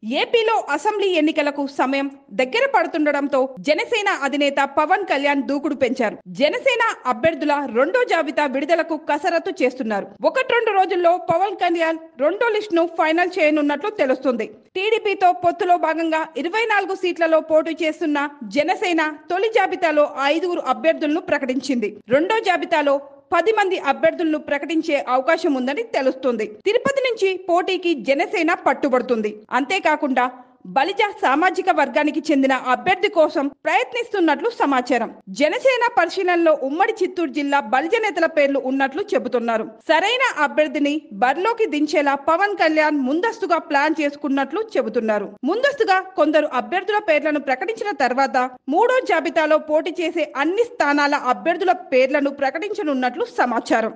ఏపీలో అసెంబ్లీ ఎన్నికలకు సమయం దగ్గర పడుతుండటంతో జనసేన అధినేత పవన్ కళ్యాణ్ దూకుడు పెంచారు. జనసేన అభ్యర్థుల రెండో జాబితా విడుదలకు కసరత్తు చేస్తున్నారు. 1-2 రోజుల్లో పవన్ కళ్యాణ్ రెండో లిస్ట్ ను ఫైనల్ చేయనున్నట్లు తెలుస్తుంది. టీడీపీతో పొత్తులో భాగంగా 24 సీట్లలో పోటీ చేస్తున్న జనసేన తొలి జాబితాలో 5 అభ్యర్థులను ప్రకటించింది. రెండో జాబితాలో 10 మంది అభ్యర్థులను ప్రకటించే అవకాశం ఉందని తెలుస్తుంది. తిరుపతి నుంచి పోటీకి జనసేన పట్టుబడుతుంది. అంతేకాకుండా బలిజ సామాజిక వర్గానికి చెందిన అభ్యర్థి కోసం ప్రయత్నిస్తున్నట్లు సమాచారం. జనసేన పరిశీలనలో ఉమ్మడి చిత్తూరు జిల్లా బలిజ నేతల పేర్లు ఉన్నట్లు చెబుతున్నారు. సరైన అభ్యర్థిని బరిలోకి దించేలా పవన్ కళ్యాణ్ ముందస్తుగా ప్లాన్ చేసుకున్నట్లు చెబుతున్నారు. ముందస్తుగా కొందరు అభ్యర్థుల పేర్లను ప్రకటించిన తర్వాత మూడో జాబితాలో పోటీ చేసే అన్ని స్థానాల అభ్యర్థుల పేర్లను ప్రకటించనున్నట్లు సమాచారం.